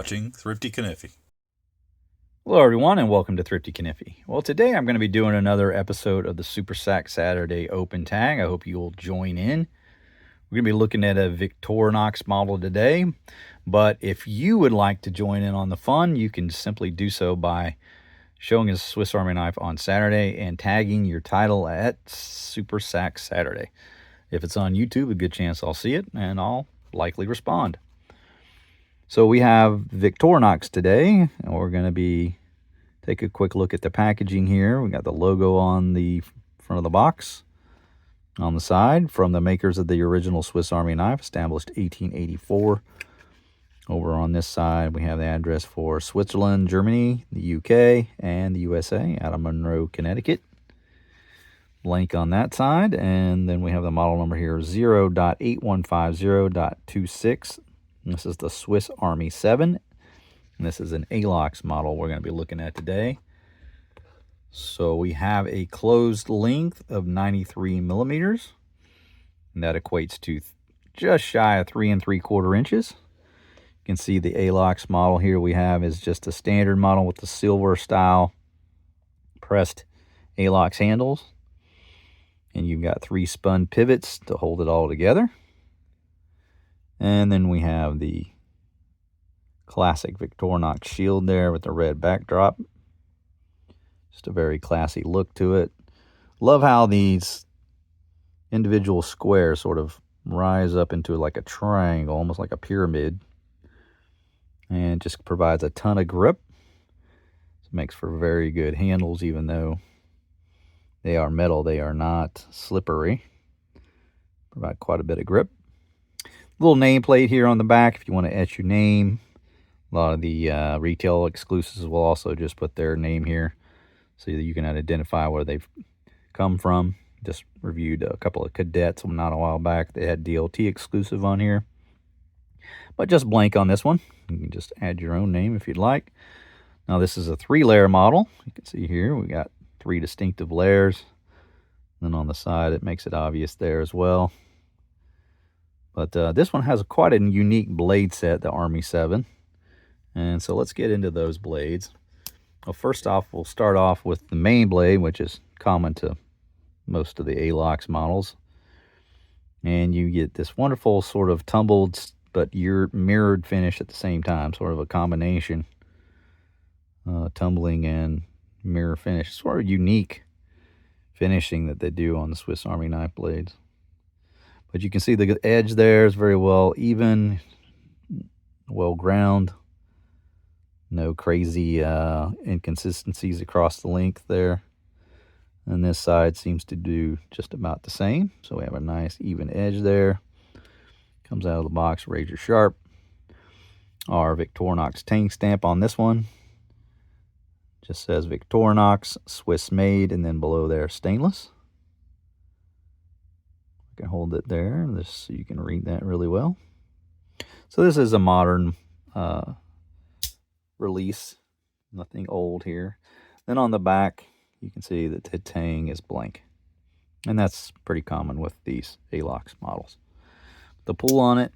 watching Thrifty Kaniffy. Hello everyone and welcome to Thrifty Kaniffy. Well, today I'm going to be doing another episode of the Super Sack Saturday Open Tag. I hope you'll join in. We're going to be looking at a Victorinox model today, but if you would like to join in on the fun, you can simply do so by showing a Swiss Army knife on Saturday and tagging your title at Super Sack Saturday. If it's on YouTube, a good chance I'll see it and I'll likely respond. So we have Victorinox today, and we're going to take a quick look at the packaging here. We got the logo on the front of the box. On the side, from the makers of the original Swiss Army knife, established 1884. Over on this side, we have the address for Switzerland, Germany, the UK, and the USA, out of Monroe, Connecticut. Blank on that side, and then we have the model number here, 0.8150.26. This is the Swiss Army 7, and this is an Alox model we're going to be looking at today. So we have a closed length of 93 millimeters, and that equates to just shy of 3 3/4 inches. You can see the Alox model here we have is just a standard model with the silver style pressed Alox handles, and you've got 3 spun pivots to hold it all together. And then we have the classic Victorinox shield there with the red backdrop. Just a very classy look to it. Love how these individual squares sort of rise up into like a triangle, almost like a pyramid. And it just provides a ton of grip. It makes for very good handles, even though they are metal. They are not slippery. Provide quite a bit of grip. Little nameplate here on the back if you want to etch your name. A lot of the retail exclusives will also just put their name here so that you can identify where they've come from. Just reviewed a couple of cadets not a while back. They had DLT exclusive on here. But just blank on this one. You can just add your own name if you'd like. Now this is a 3-layer model. You can see here we got 3 distinctive layers. Then on the side it makes it obvious there as well. But this one has quite a unique blade set, the Army 7. And so let's get into those blades. Well, first off, we'll start off with the main blade, which is common to most of the Alox models. And you get this wonderful sort of tumbled but mirrored finish at the same time, sort of a combination. Tumbling and mirror finish. Sort of unique finishing that they do on the Swiss Army knife blades. But you can see the edge there is very well even, well ground. No crazy inconsistencies across the length there. And this side seems to do just about the same. So we have a nice even edge there. Comes out of the box razor sharp. Our Victorinox tang stamp on this one. Just says Victorinox, Swiss made, and then below there stainless. I can hold it there just so you can read that really well. So this is a modern release, nothing old here. Then on the back you can see that the tang is blank, and that's pretty common with these Alox models. The pull on it,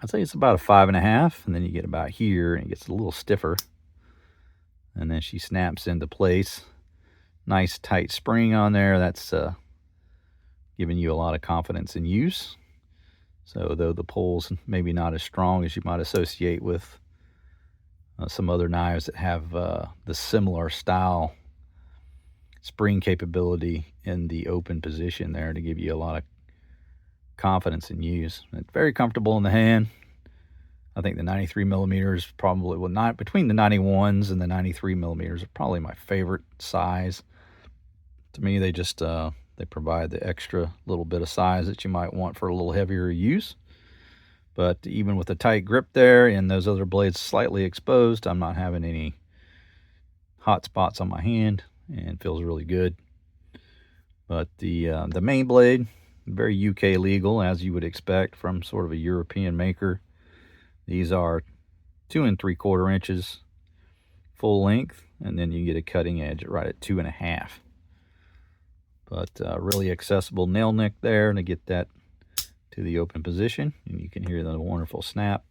I'd say it's about a 5.5, and then you get about here and it gets a little stiffer, and then she snaps into place. Nice tight spring on there. That's giving you a lot of confidence in use. So though the pull's maybe not as strong as you might associate with some other knives that have the similar style spring capability in the open position there to give you a lot of confidence in use. It's very comfortable in the hand. I think the 93 millimeters probably, well, not between the 91s and the 93 millimeters are probably my favorite size. To me, they just they provide the extra little bit of size that you might want for a little heavier use. But even with the tight grip there and those other blades slightly exposed, I'm not having any hot spots on my hand, and feels really good. But the main blade, very UK legal, as you would expect from sort of a European maker. These are 2 3/4 inches full length, and then you get a cutting edge right at 2.5. But really accessible nail nick there to get that to the open position, and you can hear the wonderful snap.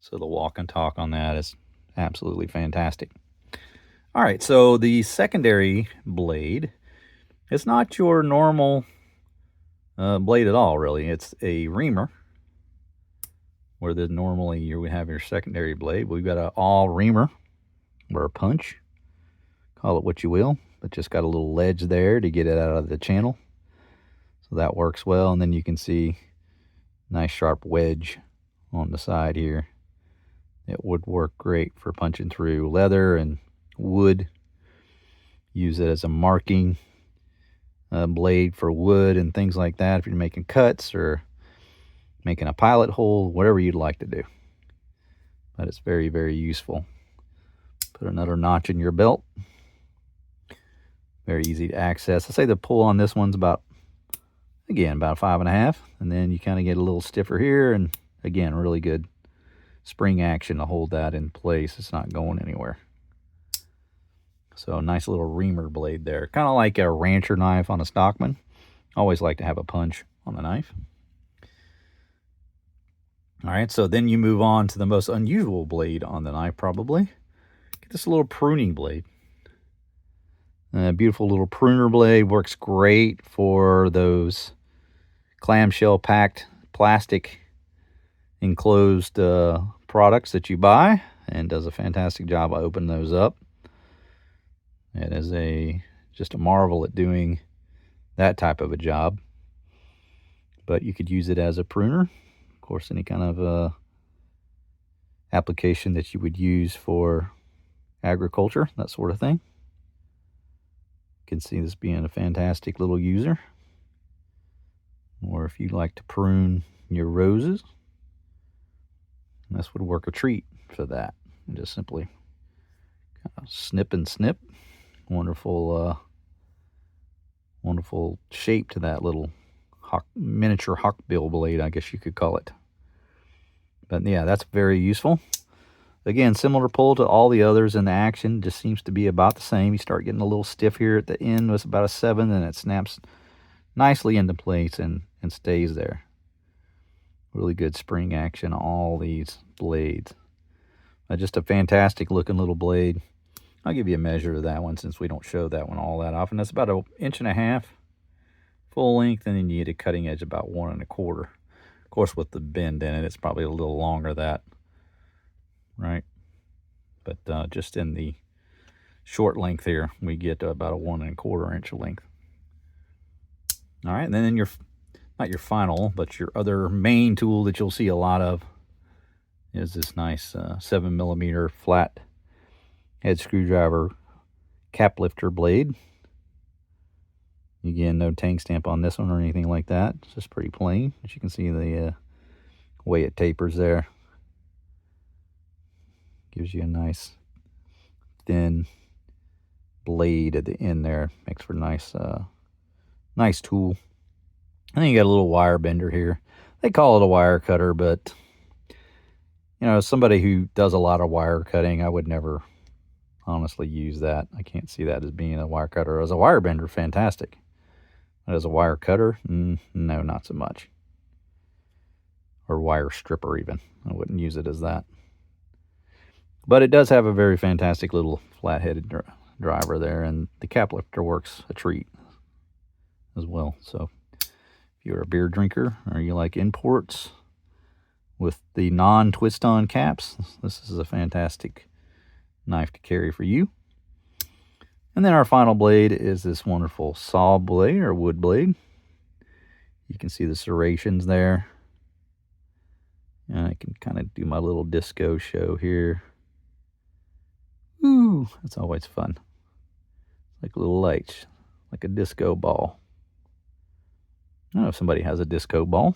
So the walk and talk on that is absolutely fantastic. All right, so the secondary blade, it's not your normal blade at all, really. It's a reamer, where normally you would have your secondary blade. We've got an all reamer, or a punch, call it what you will, but just got a little ledge there to get it out of the channel. So that works well, and then you can see nice sharp wedge on the side here. It would work great for punching through leather and wood. Use it as a marking blade for wood and things like that if you're making cuts or making a pilot hole, whatever you'd like to do. But it's very, very useful. Put another notch in your belt. Very easy to access. I say the pull on this one's about 5.5, and then you kind of get a little stiffer here, and again, really good spring action to hold that in place. It's not going anywhere. So a nice little reamer blade there, kind of like a rancher knife on a stockman. Always like to have a punch on the knife. All right, so then you move on to the most unusual blade on the knife, probably. Get this little pruning blade. A beautiful little pruner blade, works great for those clamshell packed plastic enclosed products that you buy, and does a fantastic job of opening those up. It is just a marvel at doing that type of a job. But you could use it as a pruner. Of course, any kind of application that you would use for agriculture, that sort of thing. You can see this being a fantastic little user. Or if you like to prune your roses, this would work a treat for that. And just simply kind of snip and snip. Wonderful, wonderful shape to that little miniature hawkbill blade, I guess you could call it. But yeah, that's very useful. Again, similar pull to all the others in the action, just seems to be about the same. You start getting a little stiff here at the end. It's about a 7, and it snaps nicely into place and stays there. Really good spring action, all these blades. Just a fantastic looking little blade. I'll give you a measure of that one since we don't show that one all that often. That's about 1.5 inches full length, and then you get a cutting edge about 1 1/4. Of course, with the bend in it, it's probably a little longer that, right? But just in the short length here, we get to about a 1 1/4 inch length. All right, and then not your final, but your other main tool that you'll see a lot of is this nice 7mm flat head screwdriver cap lifter blade. Again, no tank stamp on this one or anything like that. It's just pretty plain. As you can see, the way it tapers there gives you a nice thin blade at the end there. Makes for a nice tool. And then you got a little wire bender here. They call it a wire cutter, but you know, somebody who does a lot of wire cutting, I would never honestly use that. I can't see that as being a wire cutter. As a wire bender, fantastic. But as a wire cutter, no, not so much. Or wire stripper even. I wouldn't use it as that. But it does have a very fantastic little flat-headed driver there, and the cap lifter works a treat as well. So if you're a beer drinker or you like imports with the non-twist-on caps, this is a fantastic knife to carry for you. And then our final blade is this wonderful saw blade or wood blade. You can see the serrations there. And I can kind of do my little disco show here. Ooh, that's always fun. Like little lights, like a disco ball. I don't know if somebody has a disco ball.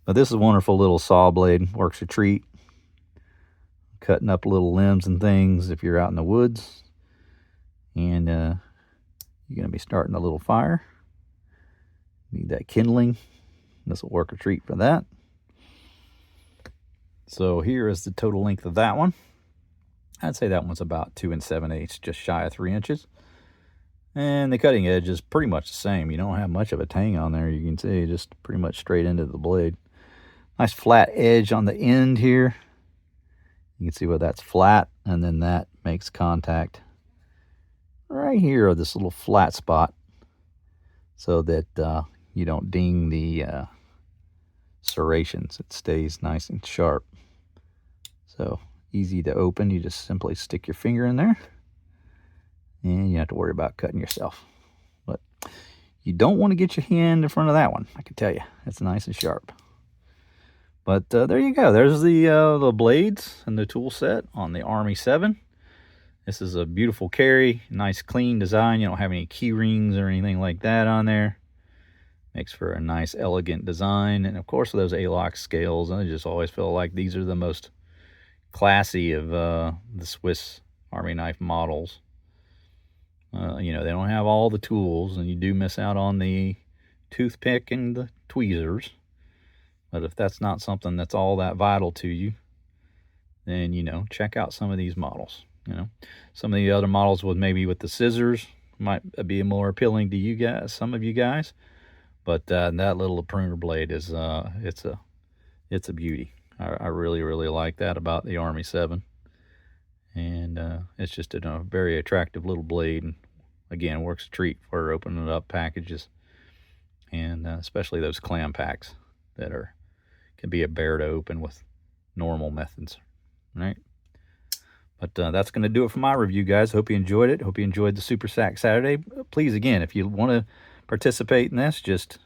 But this is a wonderful little saw blade. Works a treat. Cutting up little limbs and things if you're out in the woods. And you're going to be starting a little fire. Need that kindling. This will work a treat for that. So here is the total length of that one. I'd say that one's about 2 7/8, just shy of 3 inches. And the cutting edge is pretty much the same. You don't have much of a tang on there, you can see, just pretty much straight into the blade. Nice flat edge on the end here. You can see where that's flat, and then that makes contact right here of this little flat spot, so that you don't ding the serrations. It stays nice and sharp. So easy to open. You just simply stick your finger in there, and you don't have to worry about cutting yourself. But you don't want to get your hand in front of that one, I can tell you. It's nice and sharp. But there you go. There's the blades and the tool set on the Army 7. This is a beautiful carry, nice clean design. You don't have any key rings or anything like that on there. Makes for a nice elegant design. And of course those Alox scales, I just always feel like these are the most classy of the Swiss Army knife models. You know, they don't have all the tools, and you do miss out on the toothpick and the tweezers. But if that's not something that's all that vital to you, then, you know, check out some of these models. You know, some of the other models with maybe with the scissors might be more appealing to you guys, some of you guys. But that little pruner blade is it's a beauty. I really, really like that about the Army 7. And it's just a very attractive little blade. And again, works a treat for opening up packages. And especially those clam packs that can be a bear to open with normal methods. Right? But that's going to do it for my review, guys. Hope you enjoyed it. Hope you enjoyed the Super Sack Saturday. Please, again, if you want to participate in this, just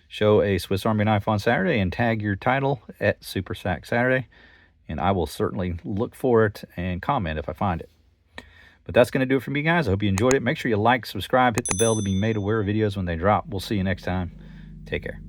show a Swiss Army knife on Saturday and tag your title at Super Sack Saturday, and I will certainly look for it and comment if I find it. But that's going to do it for me, guys. I hope you enjoyed it. Make sure you like, subscribe, hit the bell to be made aware of videos when they drop. We'll see you next time. Take care.